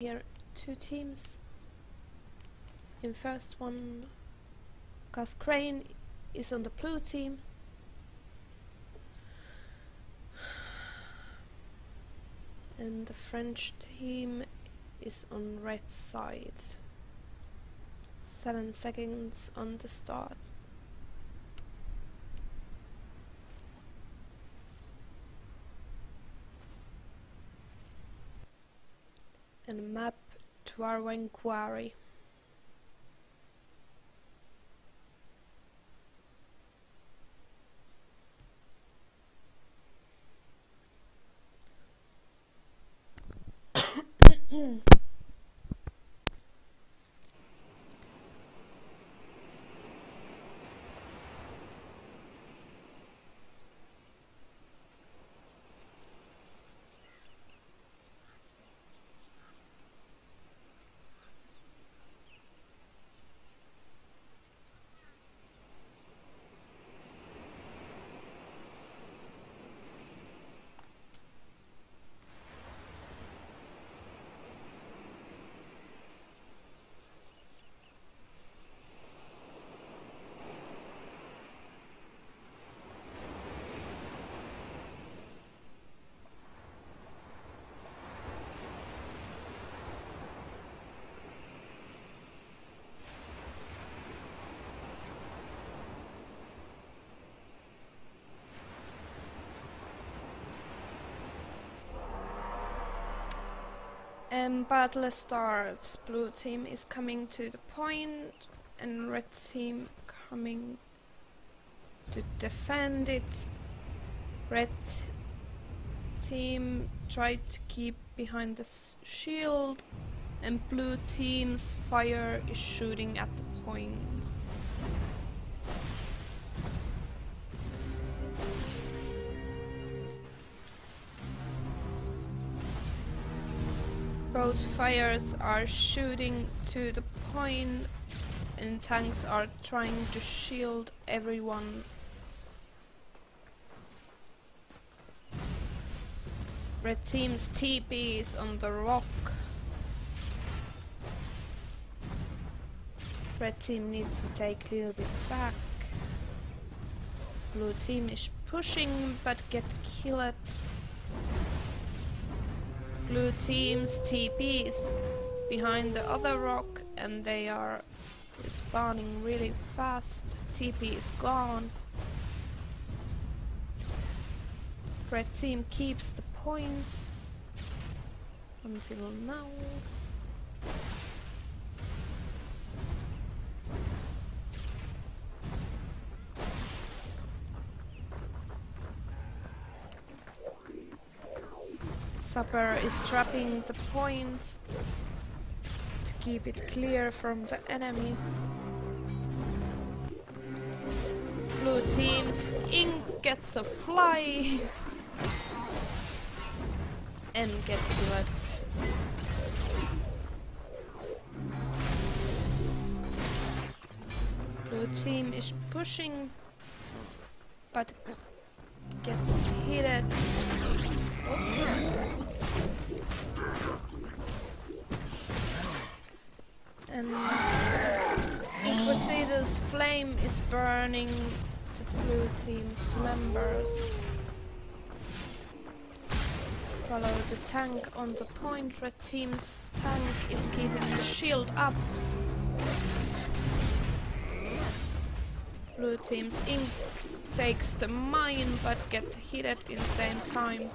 Here, two teams. In first one, Kascrane is on the blue team. And the French team is on red side. 7 seconds on the start. And map to our quarry. Battle starts. Blue team is coming to the point and red team coming to defend it. Red team tried to keep behind the shield and blue team's fire is shooting at the point. Both fires are shooting to the point and tanks are trying to shield everyone. Red team's TP is on the rock. Red team needs to take a little bit back. Blue team is pushing but get killed. Blue team's TP is behind the other rock and they are respawning really fast. TP is gone. Red team keeps the point until now. Supper is trapping the point to keep it clear from the enemy. Blue team's ink gets a fly and get killed. Blue team is pushing but gets hit. And you could see this flame is burning the blue team's members. Follow the tank on the point. Red team's tank is keeping the shield up. Blue team's ink takes the mine but get hit at the same time.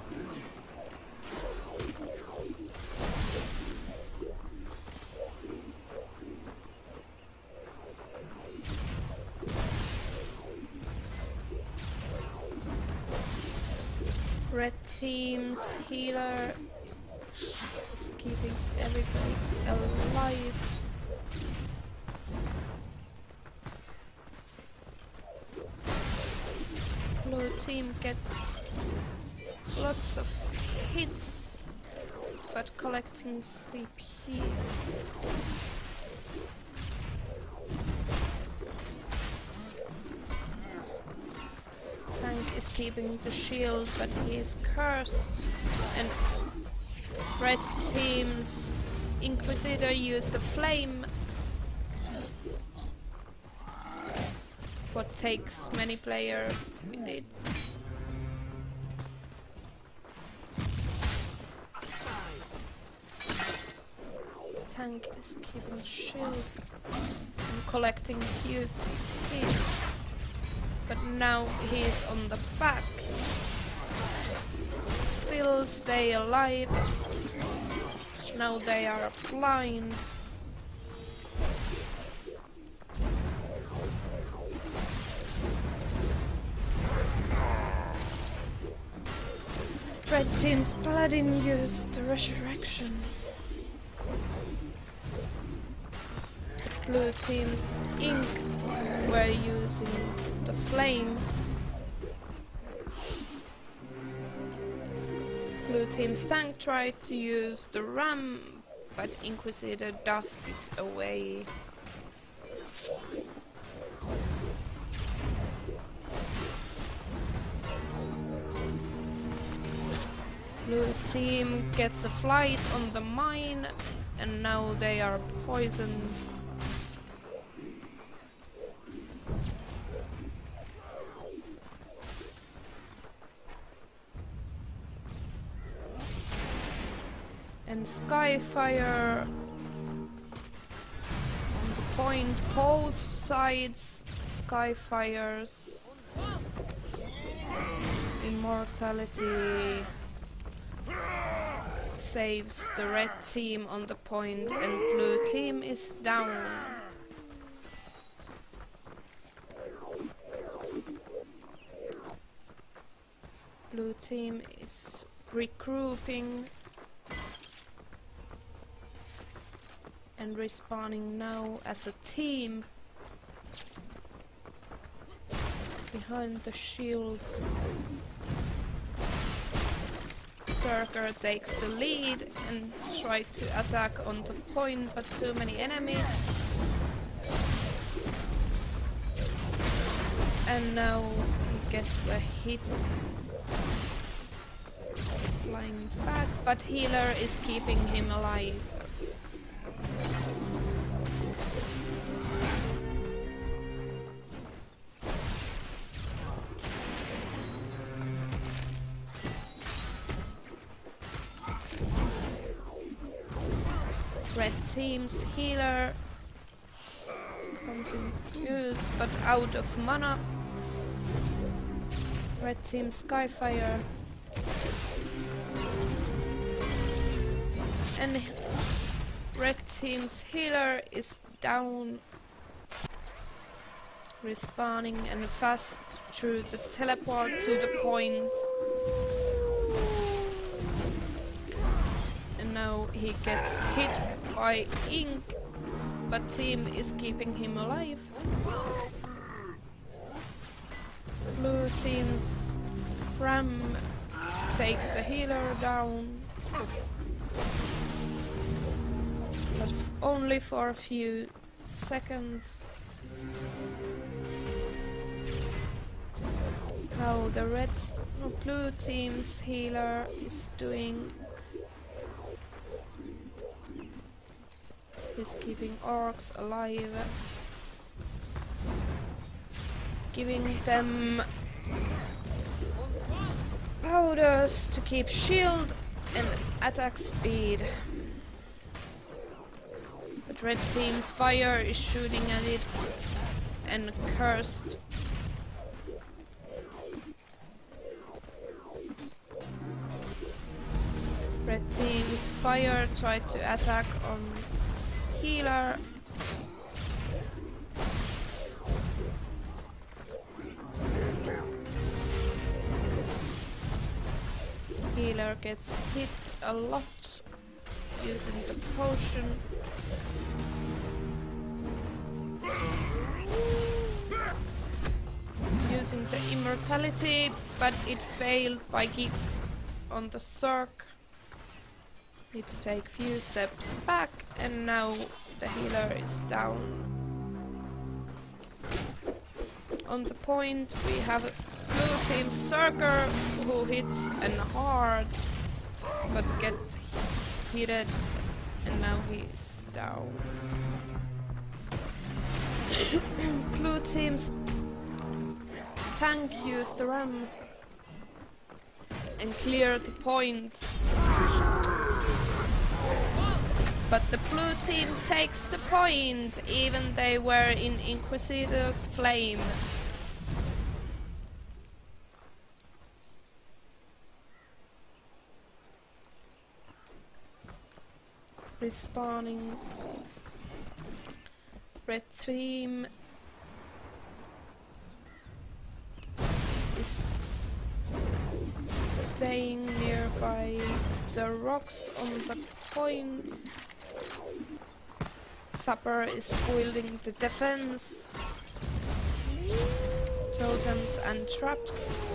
Red team's healer is keeping everybody alive. Blue team get lots of hits but collecting CPs. Tank is keeping the shield, but he is cursed. And red team's Inquisitor used the flame. What takes many players with it. Tank is keeping shield and collecting fuse hits. But now he's on the back. Still stay alive. Now they are blind. Red team's paladin used the resurrection. Blue team's ink were using the flame. Blue team's tank tried to use the ram, but Inquisitor dusted it away. Blue team gets a flight on the mine, and now they are poisoned. And Skyfire on the point, both sides. Skyfire's immortality saves the red team on the point, and blue team is down. Blue team is regrouping and respawning now as a team behind the shields. Berserker takes the lead and tries to attack on the point, but too many enemies. And now he gets a hit. Flying back, but healer is keeping him alive. Red team's healer continues, but out of mana. Red team Skyfire. And red team's healer is down. Respawning and fast through the teleport to the point. And now he gets hit by ink, but team is keeping him alive. Blue team's ram take the healer down, but only for a few seconds. How the blue team's healer is doing. He's keeping orcs alive, giving them powders to keep shield and attack speed. But red team's fire is shooting at it and cursed. Red team's fire tried to attack on healer. Healer gets hit a lot using the potion. Using the immortality, but it failed by kick on the circ. Need to take few steps back, and now the healer is down. On the point we have a blue team Circer who hits and hard, but get hit And now he's down. Blue team's tank used the ram and cleared the point. But the blue team takes the point, even they were in Inquisitor's flame. Respawning. Red team is staying nearby the rocks on the point. Supper is building the defense. Totems and traps.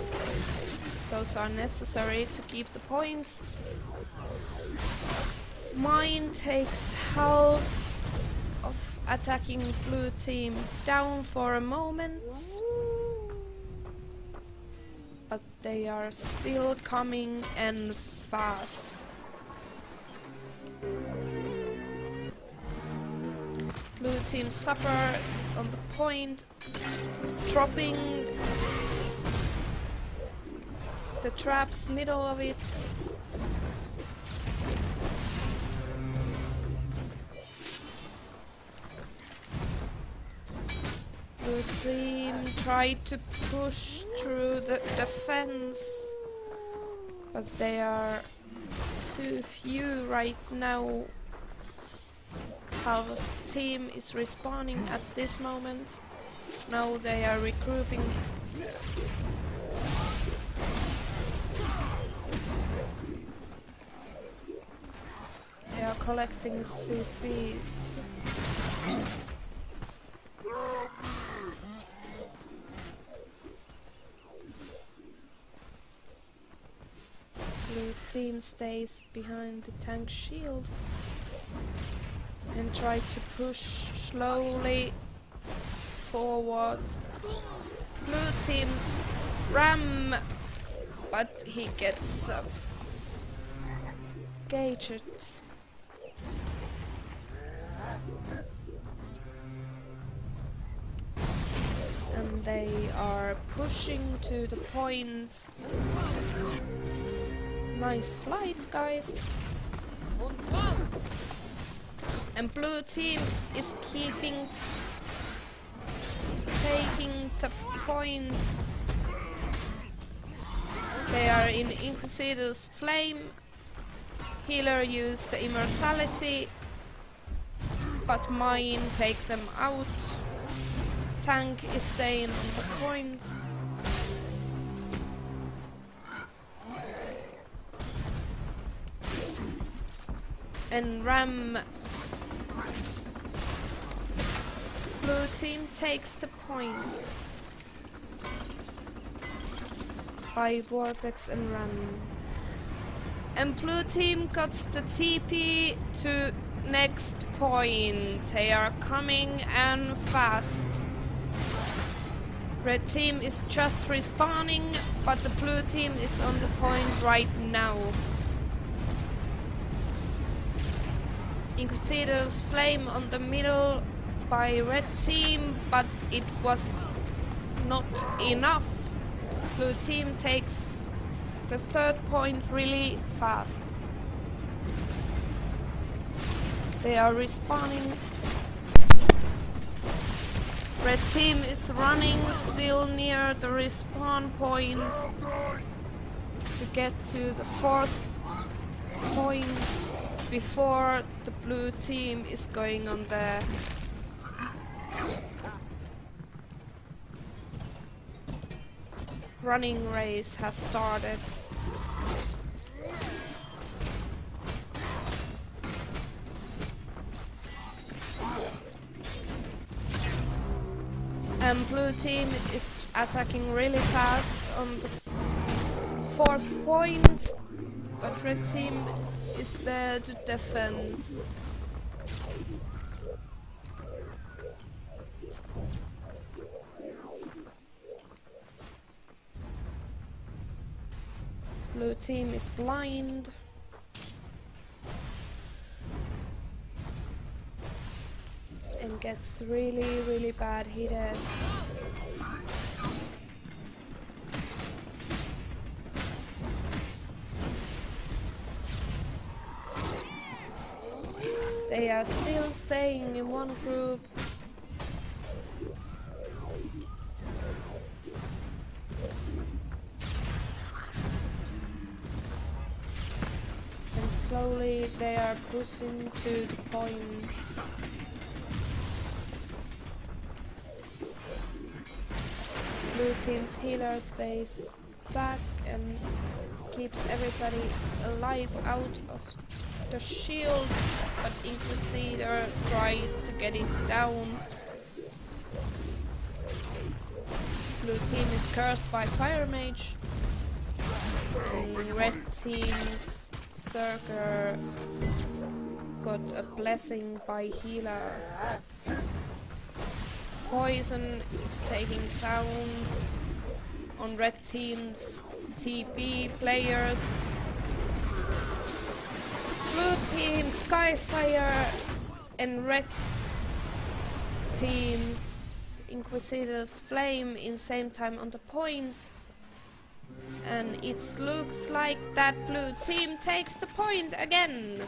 Those are necessary to keep the points. Mine takes half of attacking blue team down for a moment. But they are still coming and fast. Blue team supper is on the point, dropping the traps middle of it. Blue team tried to push through the defense, but they are too few right now. Half the team is respawning at this moment. Now they are regrouping. They are collecting CPs. Blue team stays behind the tank shield and try to push slowly forward. Blue team's ram, but he gets gauged. And they are pushing to the point. Nice flight, guys. And blue team is taking the point. They are in Inquisitor's flame. Healer used the immortality, but mine take them out. Tank is staying on the point. And ram. Blue team takes the point by vortex and ram. And blue team got the TP to next point. They are coming and fast. Red team is just respawning, but the blue team is on the point right now. Inquisitor's flame on the middle by red team, but it was not enough. Blue team takes the third point really fast. They are respawning. Red team is running still near the respawn point to get to the fourth point before the blue team is going on the running race has started. And blue team is attacking really fast on the fourth point, but red team is there to defense. Blue team is blind. gets really bad hit. They are still staying in one group. And slowly they are pushing to the point. Blue team's healer stays back and keeps everybody alive out of the shield, but Inquisitor tried to get it down. Blue team is cursed by Fire Mage, and red team's Circer got a blessing by healer. Poison is taking down on red team's TP players. Blue team Skyfire and red team's Inquisitor's Flame in same time on the point. And it looks like that blue team takes the point again.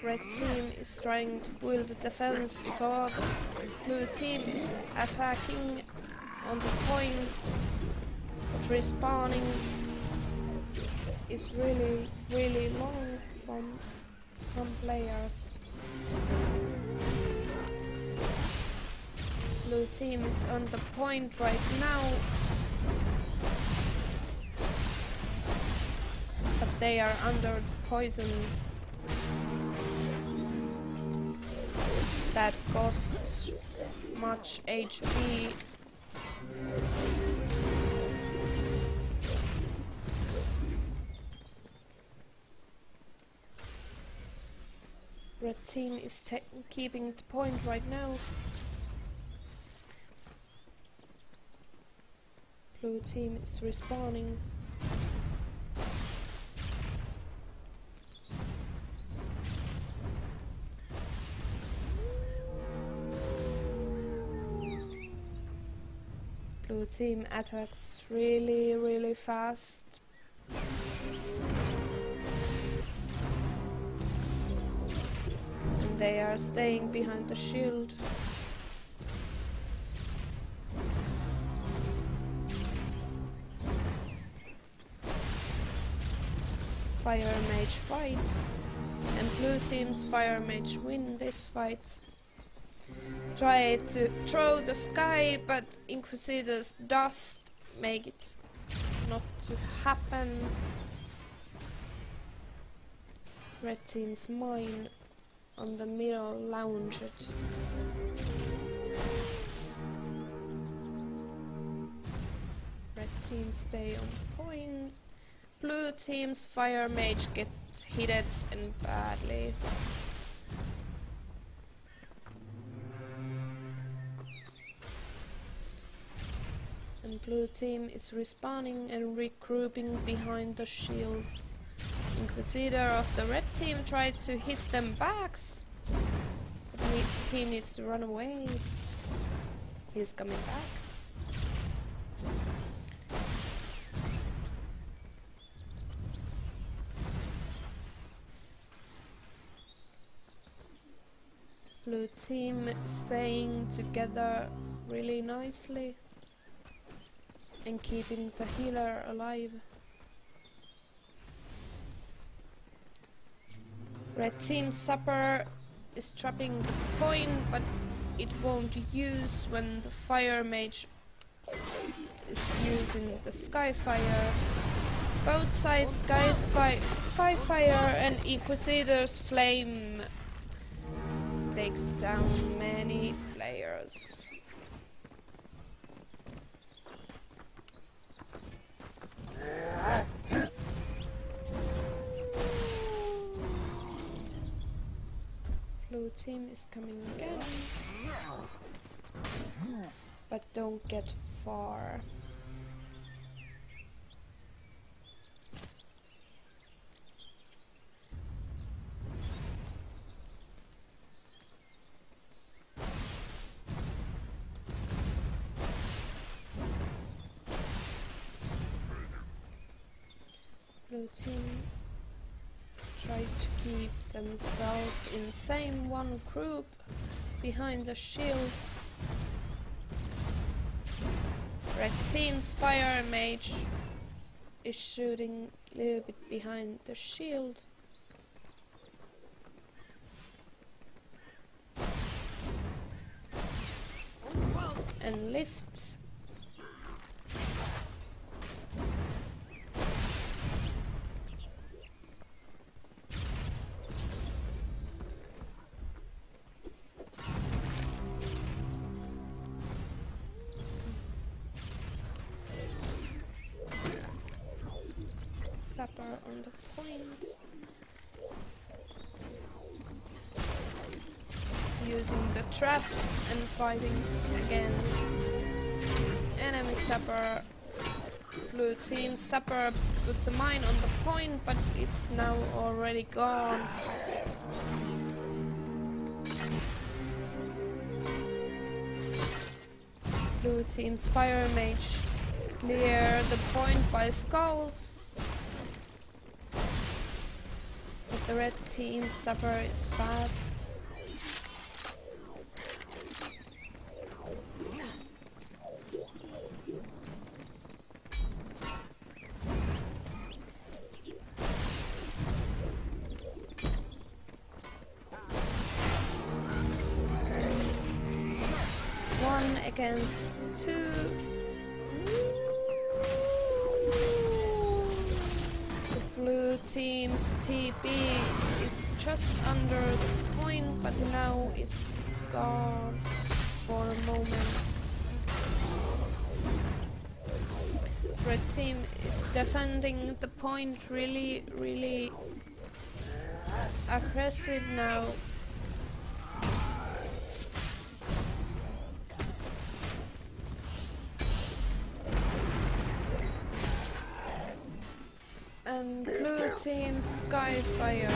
Red team is trying to build the defense before the blue team is attacking on the point, but respawning is really long from some players. Blue team is on the point right now, but they are under the poison. That costs much HP. Red team is keeping the point right now. Blue team is respawning. Blue team attacks really fast. And they are staying behind the shield. Fire Mage fights, and blue team's Fire Mage win this fight. Try to throw the sky, but Inquisitor's dust make it not to happen. Red team's mine on the middle launched. Red team stay on the point. Blue team's Fire Mage gets hit and badly. And blue team is respawning and regrouping behind the shields. Inquisitor of the red team tried to hit them backs, but he needs to run away. He's coming back. Blue team staying together really nicely and keeping the healer alive. Red team Supper is trapping the point, but it won't use when the Fire Mage is using the Skyfire. Both sides Skyfire and Inquisitor's Flame takes down many players. Blue team is coming again, but don't get far. Blue team try to keep themselves in same one group behind the shield. Red team's fire mage is shooting a little bit behind the shield. And lifts. Supper on the point. Using the traps and fighting against enemy supper. Blue team supper puts a mine on the point, but it's now already gone. Blue team's fire mage clear the point by skulls, but the red team's supper is fast. One against two. The blue team's TP is just under the point, but now it's gone for a moment. Red team is defending the point really aggressive now. And blue team's Skyfire.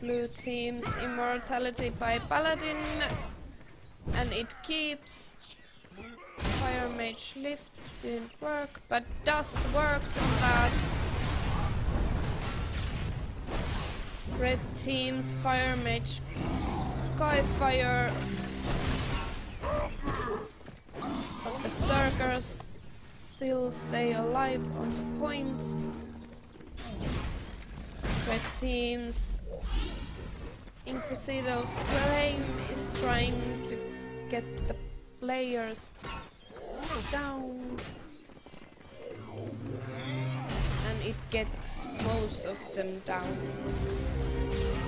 Blue team's immortality by Paladin, and it keeps. Fire mage lift didn't work, but dust works on that. Red team's fire mage Skyfire, but the Zergers still stay alive on the point. Red team's Inquisitor Flame is trying to get the players down, and it gets most of them down.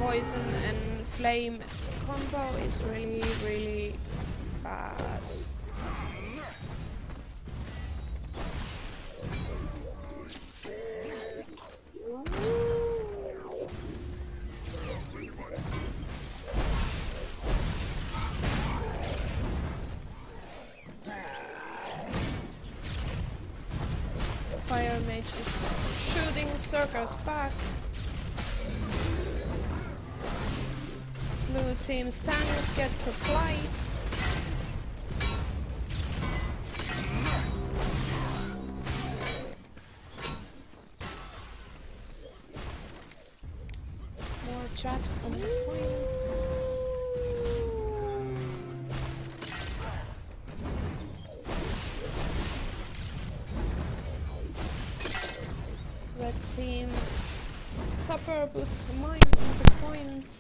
Poison and flame combo is really bad. Fire mage is shooting Zergers back. Blue team's tank gets a flight. More traps on the point. Red team supper puts the mine on the point.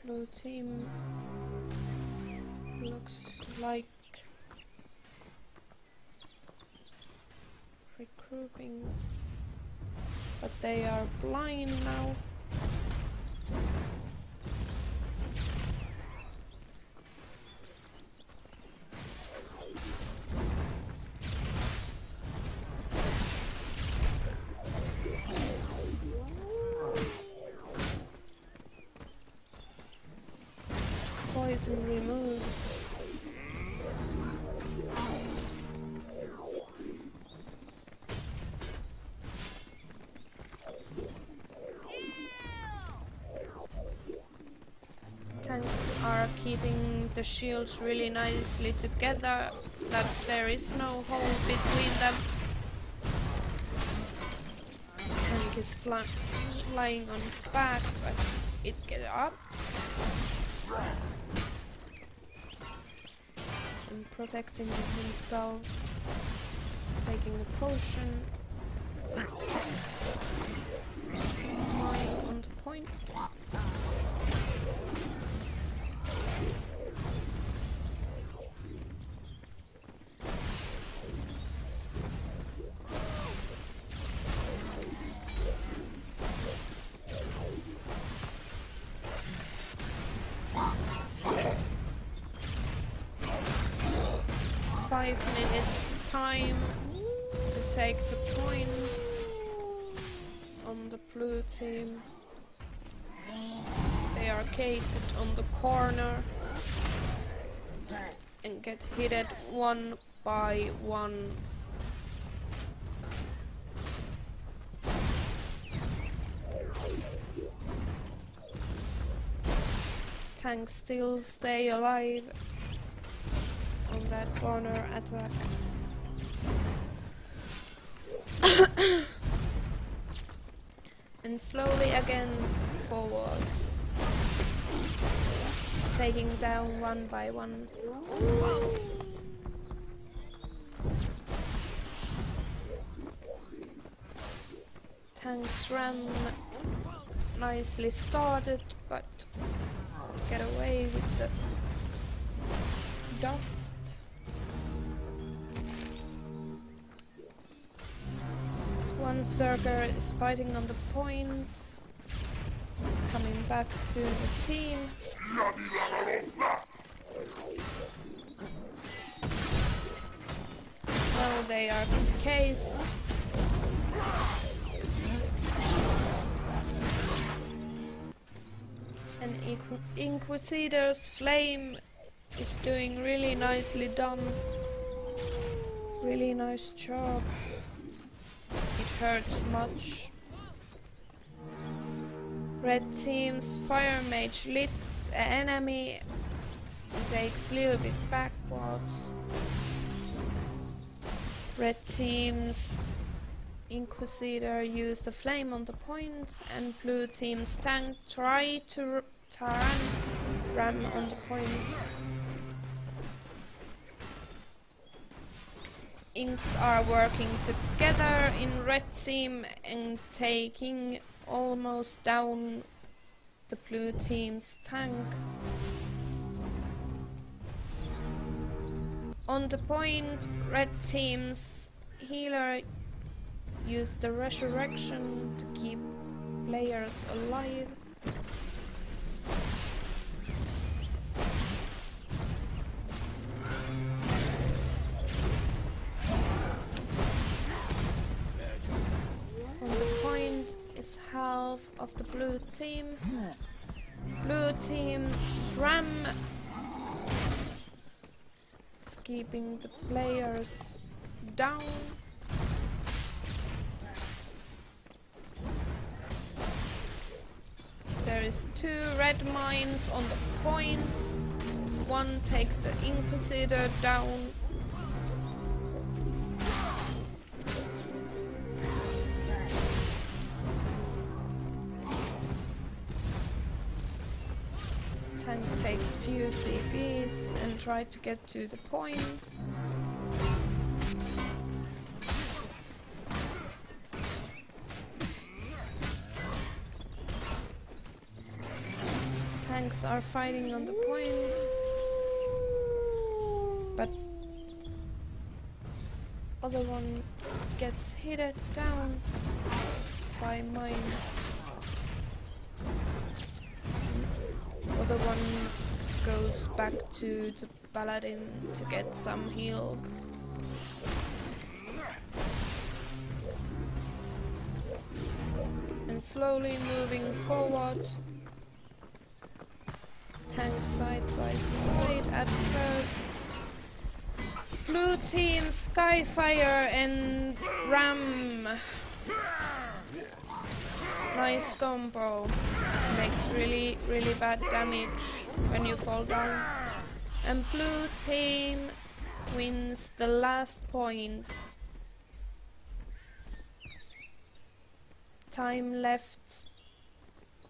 Blue team looks like regrouping, but they are blind now. Poison removed. keeping the shields really nicely together, that there is no hole between them. Tank is flying on its back, but it gets up. And protecting himself, taking a potion. Mine on the point. Five minutes time to take the point on the blue team. They are caged on the corner and get hit one by one. Tanks still stay alive on that corner attack. And slowly again forward, taking down one by one. Tanks ran nicely started, but get away with the dust. One Zerger is fighting on the points, coming back to the team. Now they are cased. And Inquisitor's flame is doing really nicely done. Really nice job. It hurts much. Red team's fire mage lifts an enemy and takes a little bit backwards. Red team's Inquisitor used the flame on the point, and blue team's tank try to ram on the point. Inks are working together in red team and taking almost down the blue team's tank. On the point, red team's healer used the resurrection to keep players alive. On the point is half of the blue team. Blue team's ram is keeping the players down. There is 2 red mines on the points. One takes the Inquisitor down. Tank takes few CPs and try to get to the point. Tanks are fighting on the point, but other one gets hit down by mine. Other one goes back to the paladin to get some heal. And slowly moving forward. Tank side by side at first. Blue team Skyfire and Ram. Nice combo. takes really bad damage when you fall down. And blue team wins the last points. Time left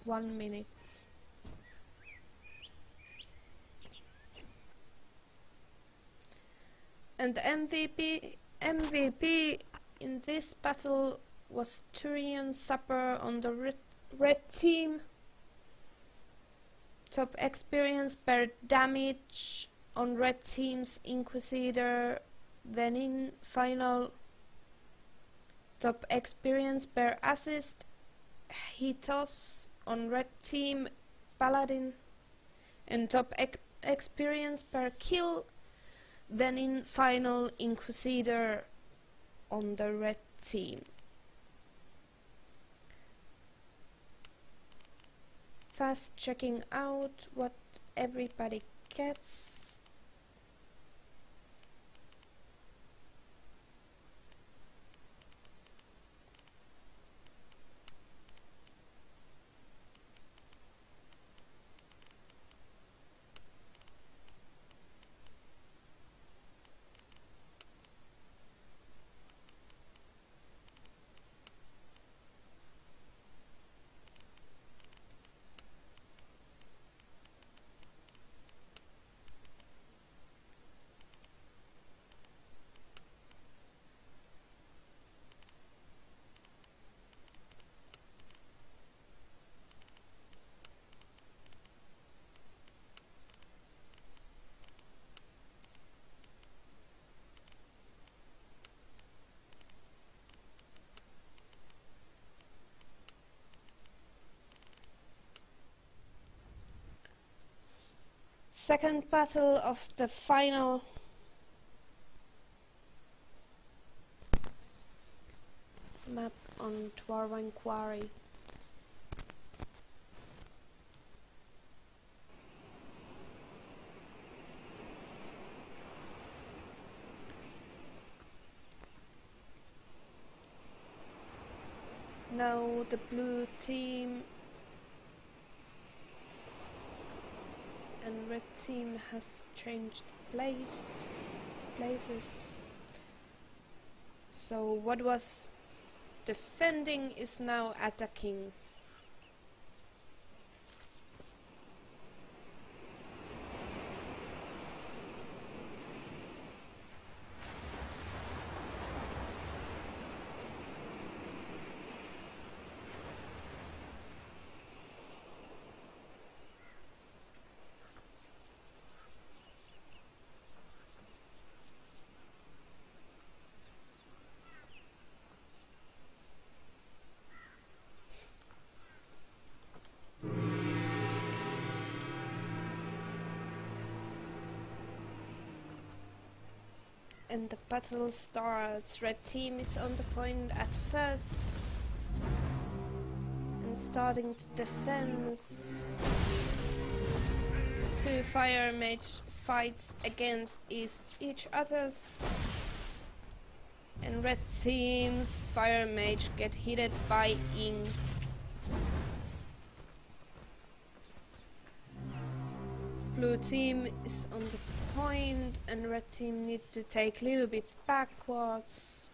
1 minute. And the MVP in this battle was Turian Supper on the red team. Top experience per damage on red team's Inquisitor. Then in final, top experience per assist Hitos on red team Paladin. And top experience per kill. Then in final, Inquisitor on the red team. Fast checking out what everybody gets. Second battle of the final map on Dwarven Quarry. Now the blue team and red team has changed places. So what was defending is now attacking. And the battle starts. Red team is on the point at first and starting to defend. Two fire mage fights against each other's, and red team's fire mage get hit by ink. Blue team is on the point and red team need to take a little bit backwards.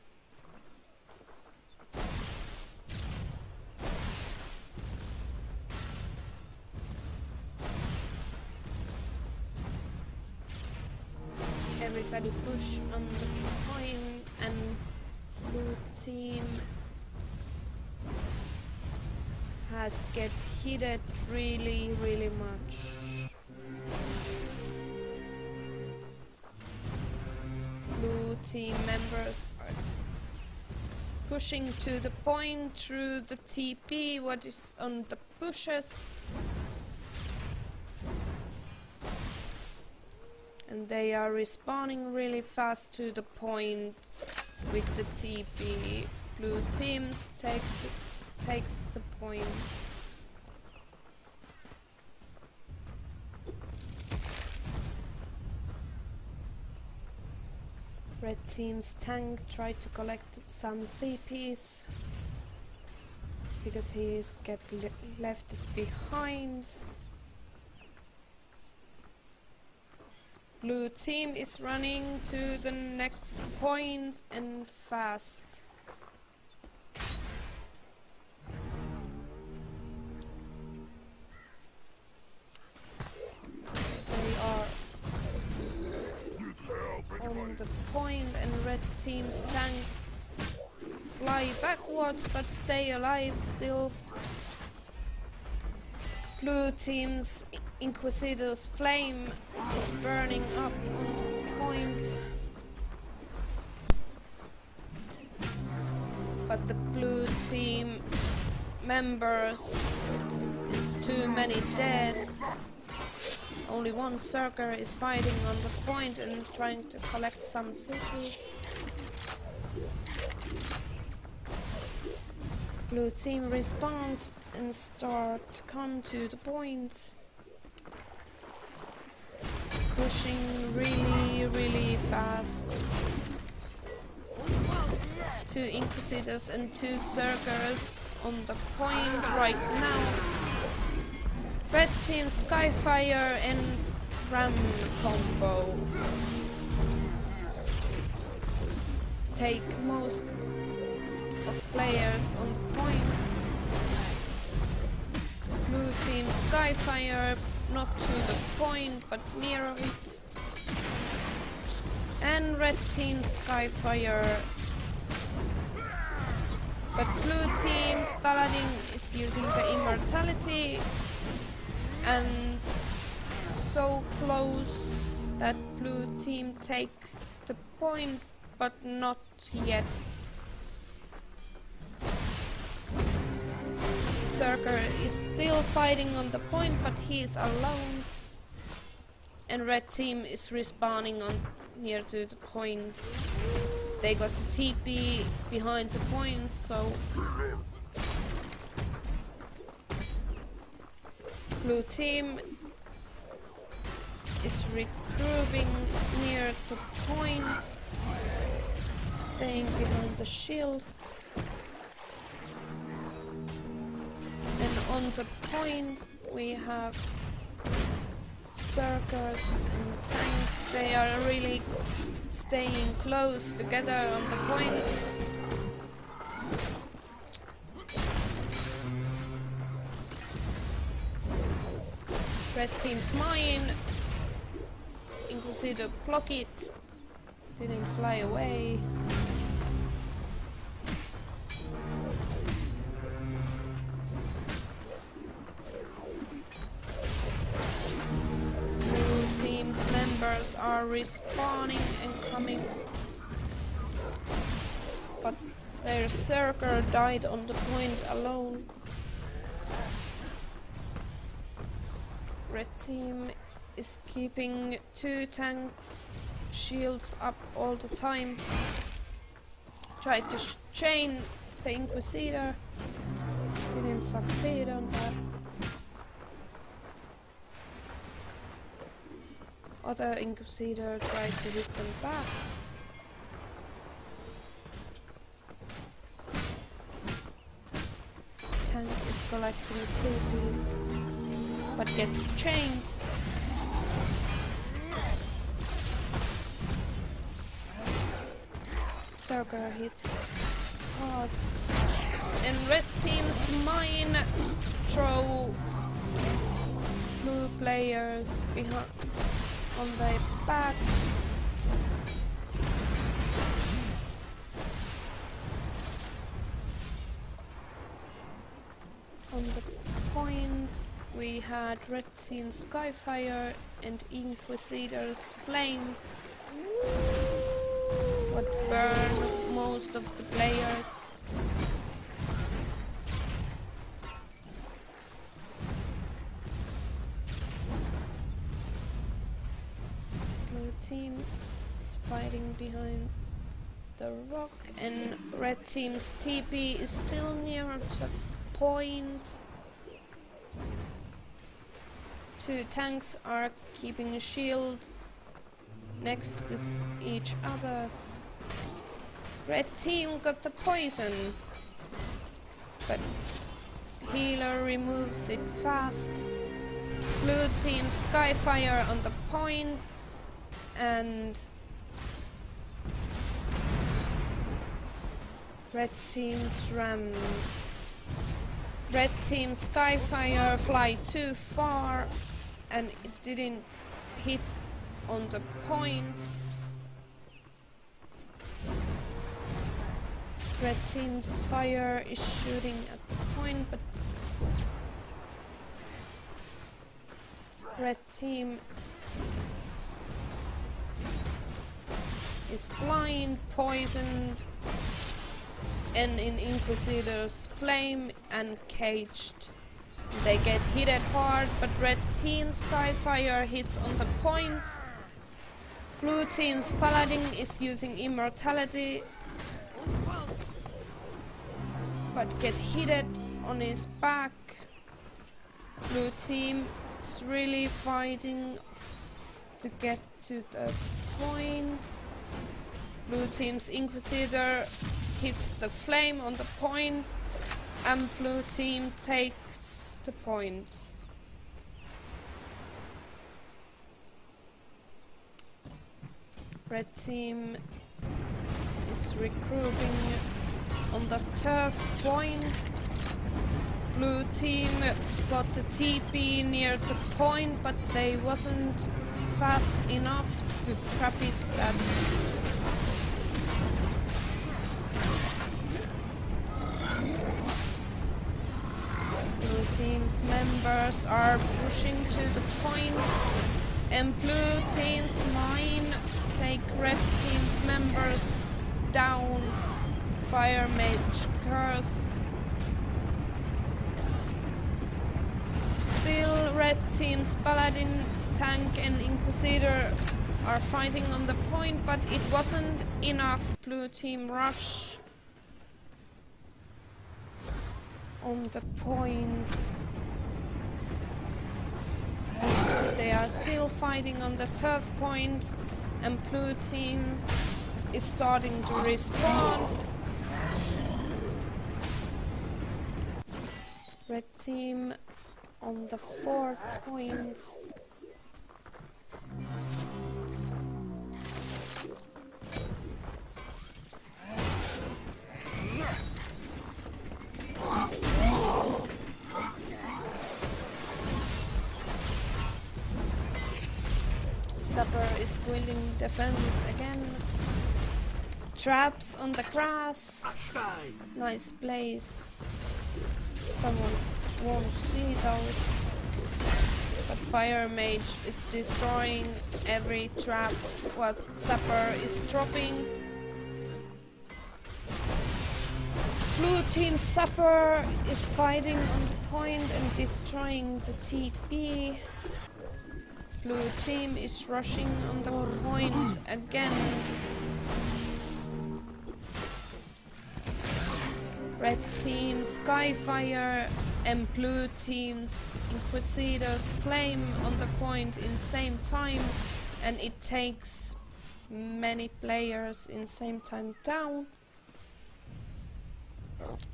Everybody push on the point and blue team has get hit really much. Blue team members are pushing to the point through the TP, what is on the bushes. And they are respawning really fast to the point with the TP. Blue teams takes the point. Red team's tank tried to collect some CPs. because he's left behind. Blue team is running to the next point and fast. They are on the point and red team's tank fly backwards but stay alive still. Blue team's Inquisitor's flame is burning up on the point. But the blue team members is too many dead. Only one Zerker is fighting on the point and trying to collect some cities. Blue team respawns and start to come to the point. Pushing really fast. 2 Inquisitors and 2 Zerkers on the point right now. Red team Skyfire and Ram combo take most of players on the point. Blue team Skyfire not to the point but near it. And red team Skyfire. But blue team's Paladin is using the immortality and so close that blue team take the point but not yet. Zerker is still fighting on the point but he is alone. And red team is respawning on near to the point. They got the TP behind the point, so blue team is regrouping near the point, staying behind the shield. And on the point we have Zerkers and tanks. They are really staying close together on the point. Red team's mine. Inquisitor block it. Didn't fly away. Members are respawning and coming, but their Zerker died on the point alone. Red team is keeping 2 tanks shields up all the time. Tried to chain the Inquisitor, didn't succeed on that. Other Inquisitor tried to hit them back. Tank is collecting CPs, but gets chained. Zerker hits hard. And red team's mine throw blue players behind on their backs. On the point we had red team Skyfire and Inquisitor's flame, what burned most of the players. Team is fighting behind the rock and red team's TP is still near the point. 2 tanks are keeping a shield next to each other's. Red team got the poison, but healer removes it fast. Blue team Skyfire on the point, and red team's ram. Red team Skyfire fly too far and it didn't hit on the point. Red team's fire is shooting at the point, but red team is blind, poisoned, and in Inquisitor's flame and caged. They get hit hard, but red team's Skyfire hits on the point. Blue team's Paladin is using immortality, but get hit on his back. Blue team is really fighting to get to the point. Blue team's Inquisitor hits the flame on the point, and blue team takes the point. Red team is regrouping on the third point. Blue team got the TP near the point, but they wasn't fast enough to trap it that. Blue team's members are pushing to the point, and blue team's mine take red team's members down. Fire Mage curse. Still red team's Paladin, Tank and Inquisitor are fighting on the point, but it wasn't enough. Blue team rush on the point. They are still fighting on the third point, and blue team is starting to respawn. Red team on the fourth point. Supper is building defense again. Traps on the grass. Nice place. Someone won't see those. But Fire Mage is destroying every trap what Supper is dropping. Blue team Supper is fighting on the point and destroying the TP. Blue team is rushing on the point again. Red team Skyfire and blue team's Inquisitor's flame on the point in same time, and it takes many players in same time down.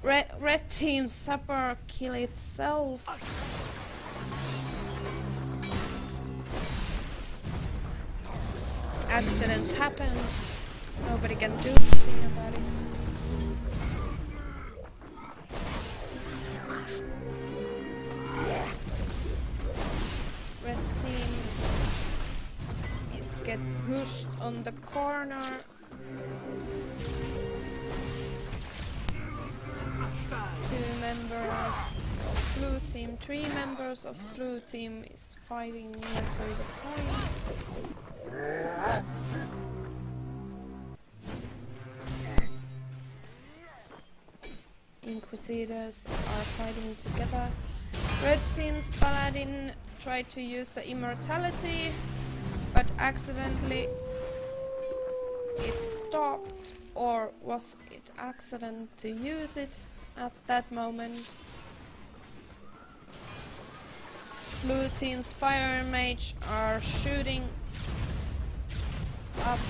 Red team Supper kill itself. Accidents happens. Nobody can do anything about it. Red team is get pushed on the corner. 2 members of blue team, 3 members of blue team is fighting near to the point. Inquisitors are fighting together. Red team's Paladin tried to use the immortality, but accidentally it stopped, or was it accident to use it at that moment? Blue team's Fire Mage are shooting up,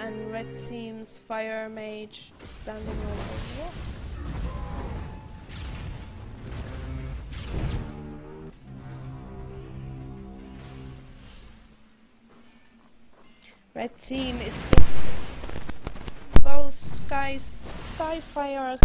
and red team's Fire Mage is standing on the wall. Red team is both Skyfires.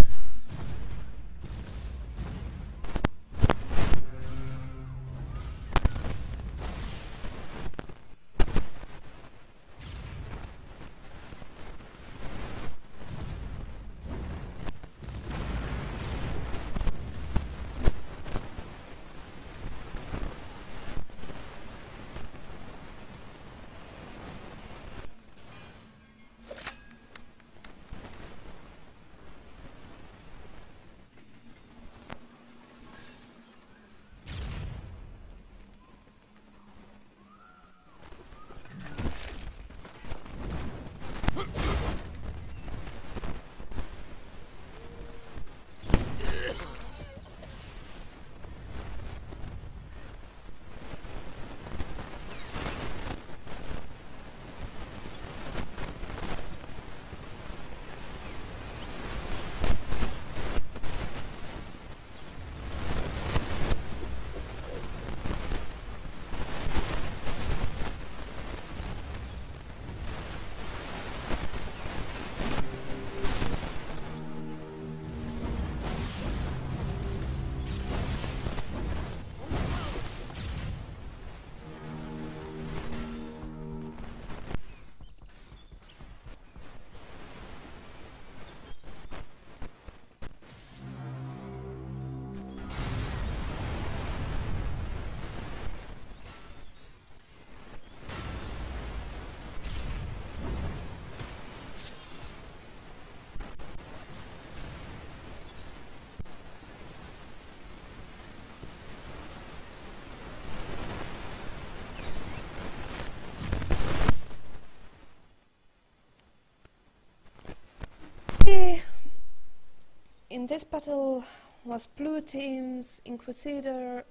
In this battle was blue team's Inquisitor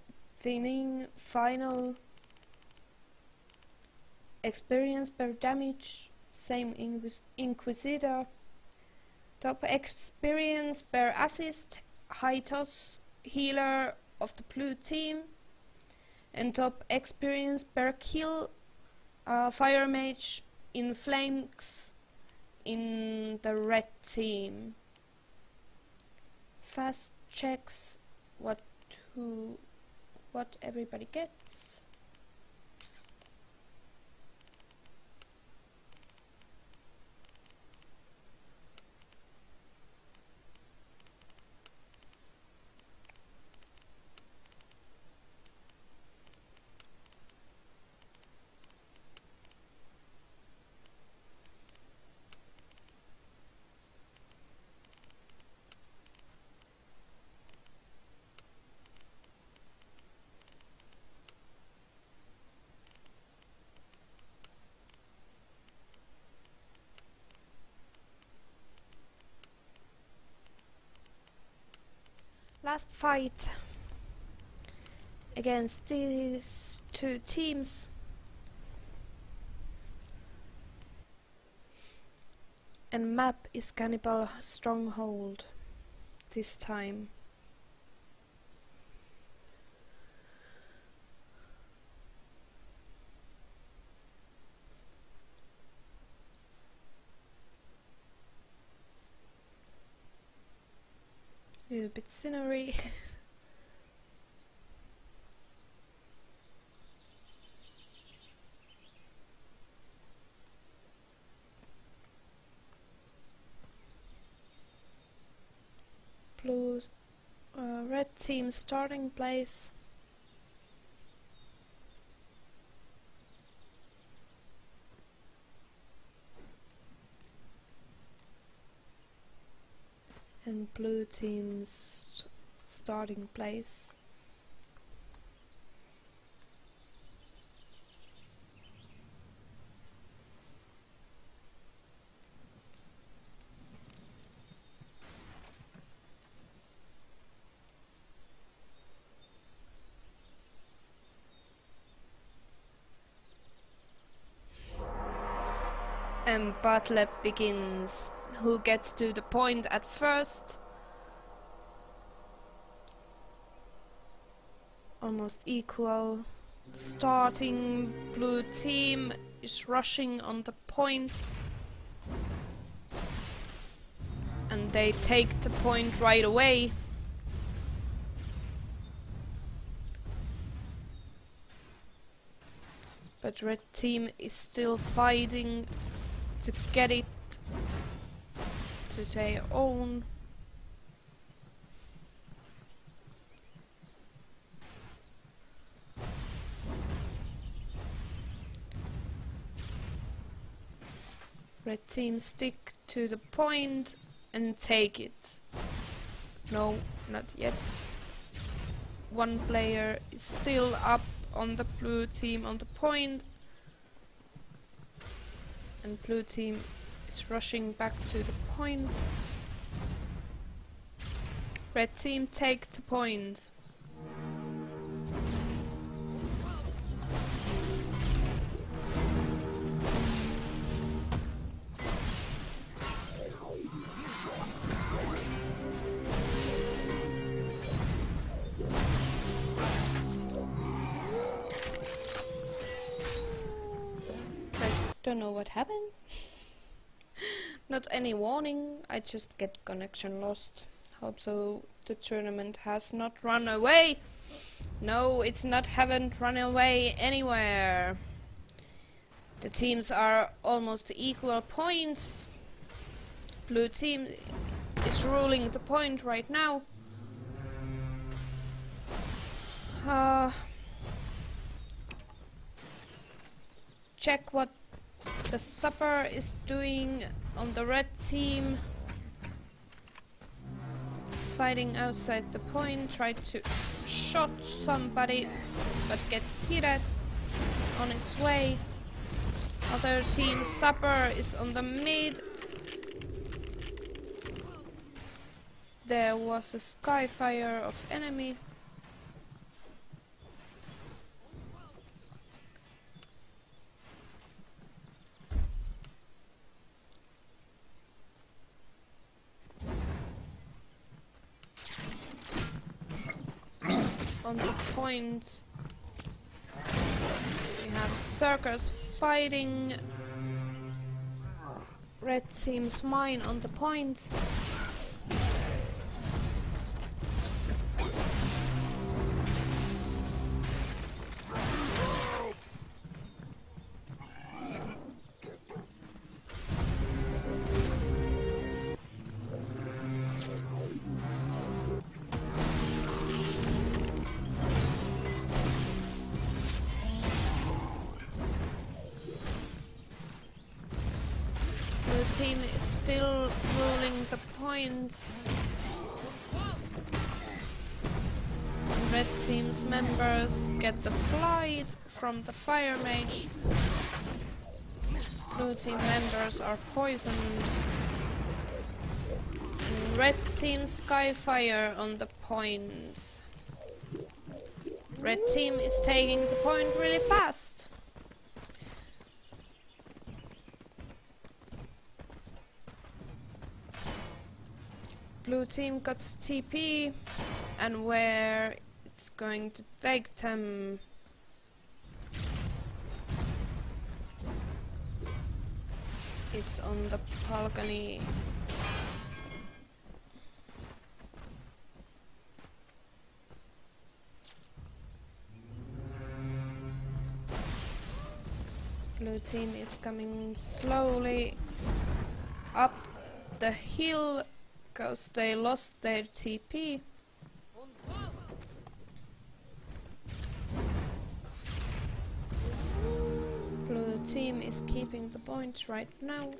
winning final. Experience per damage, same Inquisitor. Top experience per assist, high toss healer of the blue team. And top experience per kill, fire mage in flanks in the red team. Fast checks what everybody gets. Last fight against these two teams. And map is Cannibal Stronghold this time. Little bit scenery. Red team starting place. And blue team's starting place. And battle begins. Who gets to the point at first? Almost equal. Starting blue team is rushing on the point. And they take the point right away. But red team is still fighting to get it to their own. Red team stick to the point and take it. No, not yet. One player is still up on the blue team on the point. And blue team is rushing back to the point. Red team take the point. Don't know what happened. Not any warning, I just get connection lost. Hope so the tournament has not run away. No, it's not, haven't run away anywhere. The teams are almost equal points. Blue team is ruling the point right now. Check what the supper is doing on the red team. Fighting outside the point, tried to shot somebody but get hit at on its way. Other team supper is on the mid. There was a skyfire of enemy. On the point we have Circus fighting red team's mine on the point. Team is still ruling the point. Red team's members get the flight from the fire mage. Blue team members are poisoned. And red team skyfire on the point. Red team is taking the point really fast. Blue team got TP, and where it's going to take them. It's on the balcony. Blue team is coming slowly up the hill because they lost their TP. Blue team is keeping the points right now.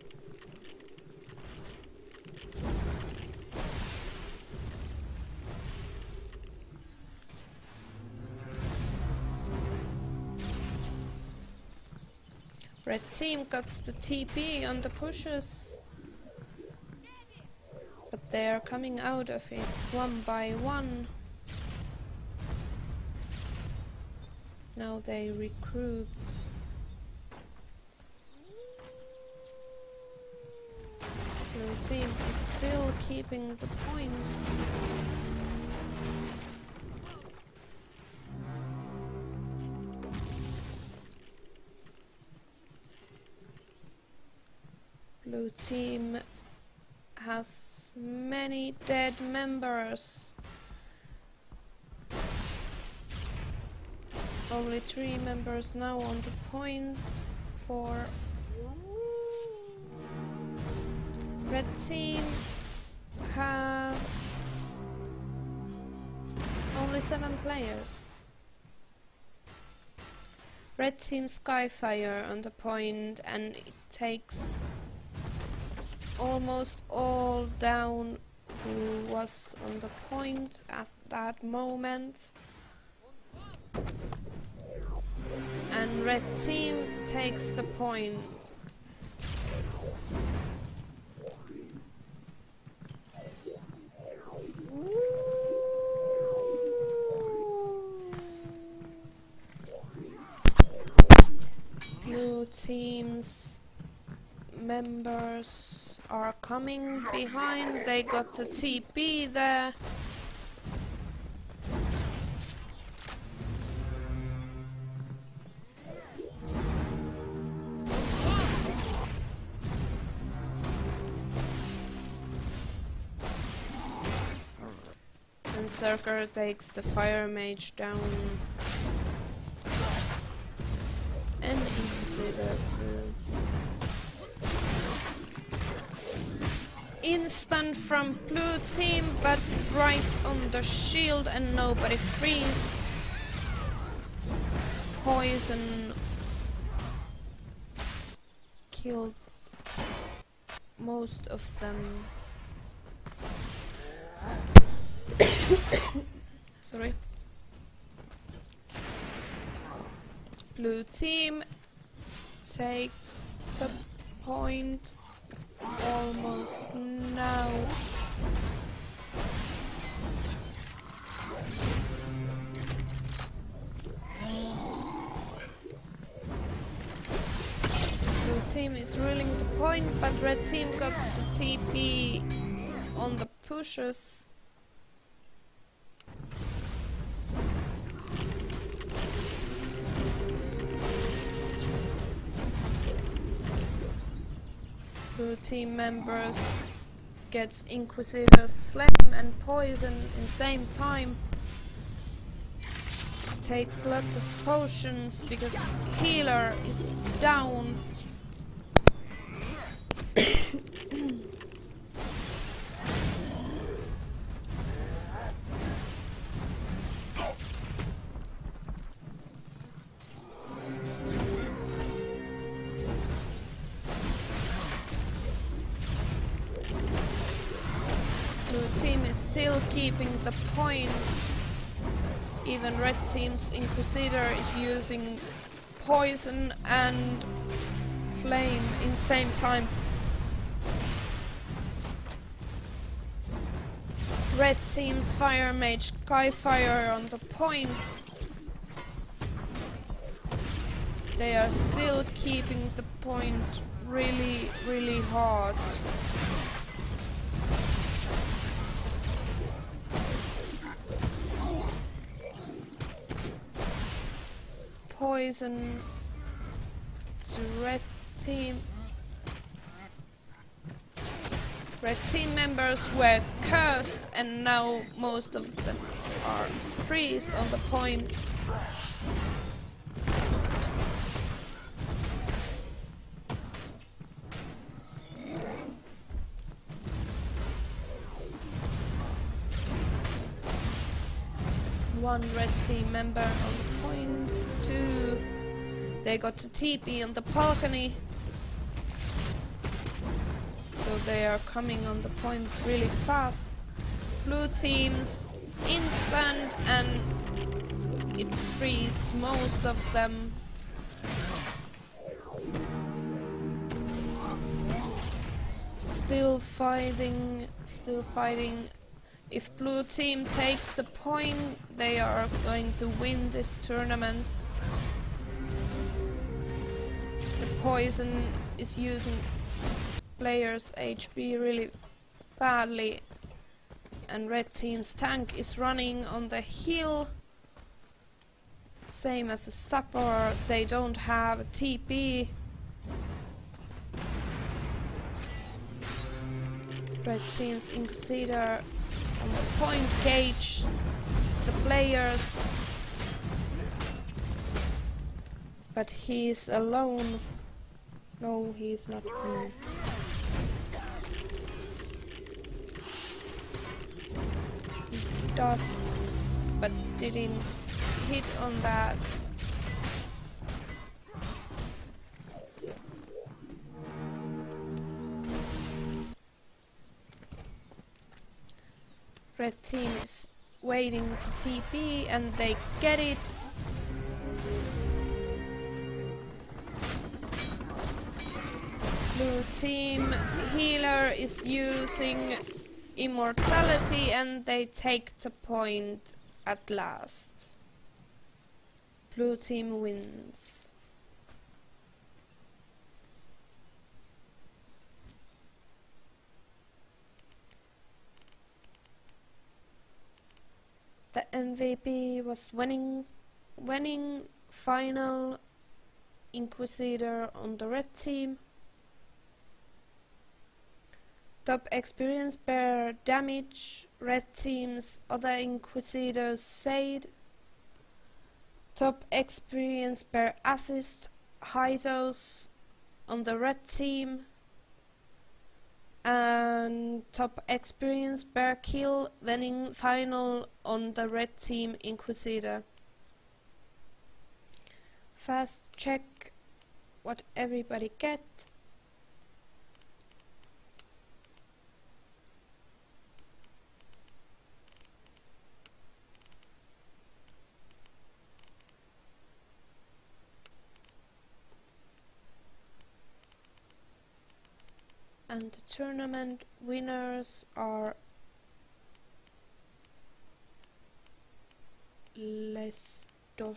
Red team got the TP on the pushes. But they are coming out of it one by one. Now they recruit. Blue team is still keeping the point. Blue team has many dead members. Only 3 members now on the point for red team have only 7 players. Red team Skyfire on the point, and it takes almost all down who was on the point at that moment. And red team takes the point. Blue team's members are coming behind. They got the TP there. And Circer takes the fire mage down. And Inquisitor too. Instant from blue team, but right on the shield and nobody freezed. Poison killed most of them. Sorry. Blue team takes the point almost now. Blue team is ruling the point, but red team got the TP on the pushes. Blue team members gets Inquisitor's flame and poison in same time. Takes lots of potions because healer is down. Still keeping the point. Even red team's Inquisitor is using poison and flame in same time. Red team's fire mage Skyfire on the point. They are still keeping the point really hard. Poison to red team. Red team members were cursed and now most of them are freezed on the point. One red team member on the point, 2. They got to TP on the balcony. So they are coming on the point really fast. Blue team's instant and it freezed most of them. Still fighting. If blue team takes the point, they are going to win this tournament. The poison is using players' HP really badly, and red team's tank is running on the hill. Same as the support, they don't have a TP. Red team's Inquisitor on the point cage the players, but he's alone. No, he's not. Dust, but didn't hit on that. Red team is waiting to TP and they get it. Blue team healer is using immortality and they take the point at last. Blue team wins. The MVP was winning final Inquisitor on the red team. Top experience per damage, red team's other Inquisitors Sade. Top experience per assist, Hydos on the red team. And top experience per kill, winning final on the red team Inquisitor. Fast check what everybody get. And the tournament winners are Dothrakis.